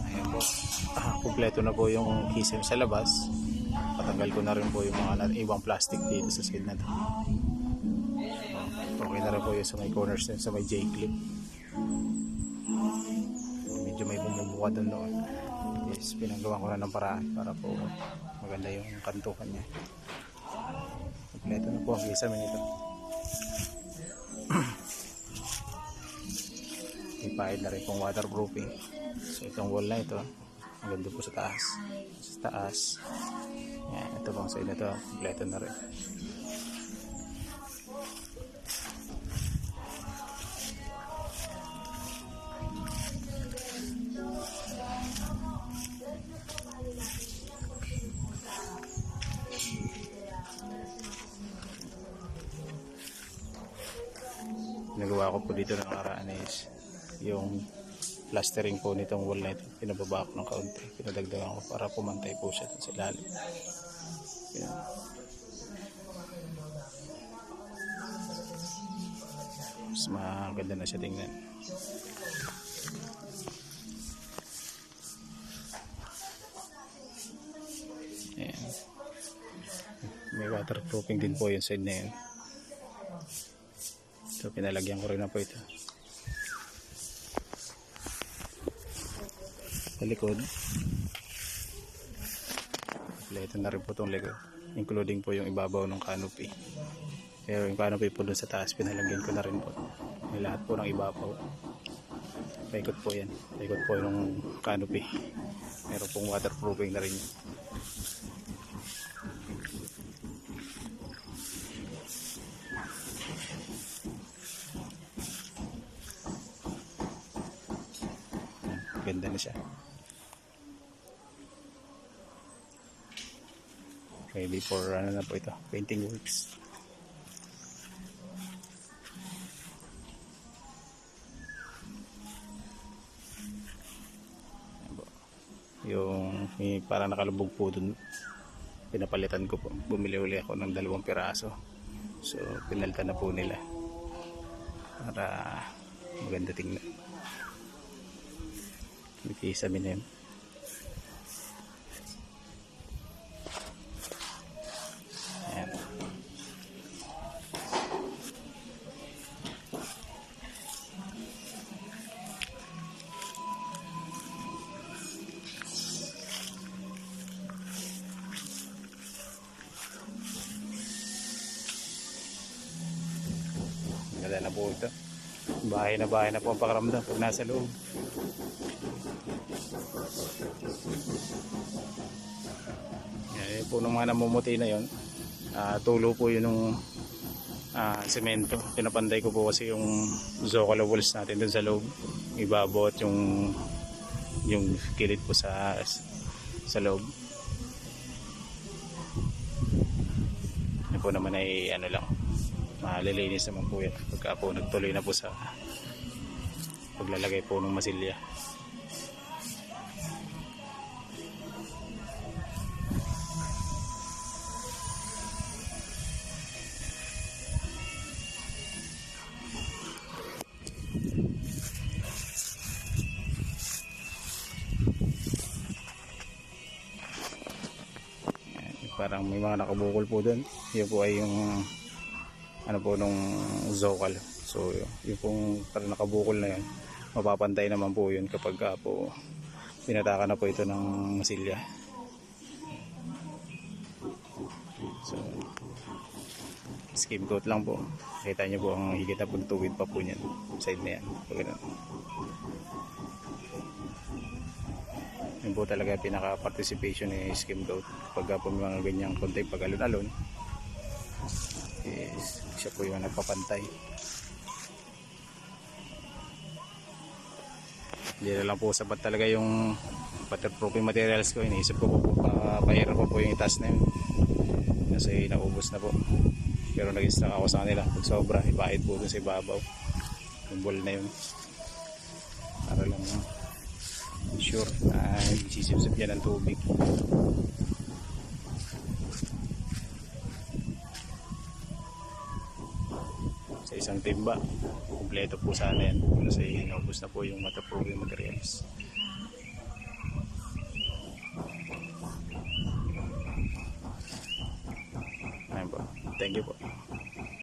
Ayan po. Kumpleto na po yung kisame sa labas. Patanggal ko na rin po yung mga ibang plastic dito sa side na to. Okay na rin po yung sa may corners na sa may J-clip. Medyo may bumubuka doon noon. Yes, pinagawa ko na ng paraan para po maganda yung kantukan niya. Kompleto na po ang kisame nito. Ipahid na rin pong waterproofing. So itong wall na ito, maganda po sa taas. Sa taas. Yan, ito pong side na ito, kompleto na rin. Nagawa ko po dito ng nakaraan is yung plastering po nitong wall na ito, pinababa ko ng kaunti, pinadagdagan ko para pumantay po siya sa ilalim. Yan. Mas maganda na siya tingnan. Yan. May waterproofing din po yung side na yun. So pinalagyan ko rin na po ito sa likod. Kompleto na rin po itong likod, including po yung ibabaw ng canopy. Pero yung canopy po dun sa taas pinalagyan ko na rin po. May lahat po ng ibabaw. Paikot po yan, paikot po yung canopy. Meron pong waterproofing na rin yun. Ganda na siya. Ready for ano na po ito, painting works. Yung parang nakalubog po dun, pinapalitan ko po. Bumili uli ako ng 2 piraso. So pinalitan na po nila para maganda tingnan. Kisame na yun. Ayan. Ganda na po ito. Bahay na po ang pakiramdam pag nasa loob. Yan po ng mga namumuti na yon. Tulo po yun ng semento. Pinapanday ko po kasi yung Zocalo walls natin dun sa loob. Ibabaw at yung kilid po sa loob. Yan po naman ay ano lang, malilinis naman po yan pagka po nagtuloy na po sa paglalagay po ng masilya. Parang may mga nakabukol po doon. Yun po ay yung ano po nung Zocalo. So yun pong parang nakabukol na yun, mapapantay naman po yun kapag po pinataka na po ito ng masilya. So skim coat lang po. Kita nyo po ang higit na pagtuwid pa po niyan, side na yan. So, yun po talaga pinaka-participation ni skim coat. Kapag po may mga ganyang konting pag-alon-alon, siya po yung nagpapantay. Hindi na lang po sapat talaga yung waterproofing materials ko. Iniisip ko po pa-hire ko po yung itaas na yun kasi naubos na po. Pero nag-instack ako sa kanila, pag sobra ipahid po dun sa ibabaw yung ball na yun para lang sure na isisip-sip yan ng tubig. Sa isang timba kumpleto po sana yan kasi naubos na po yung waterproofing materials. Thank you po.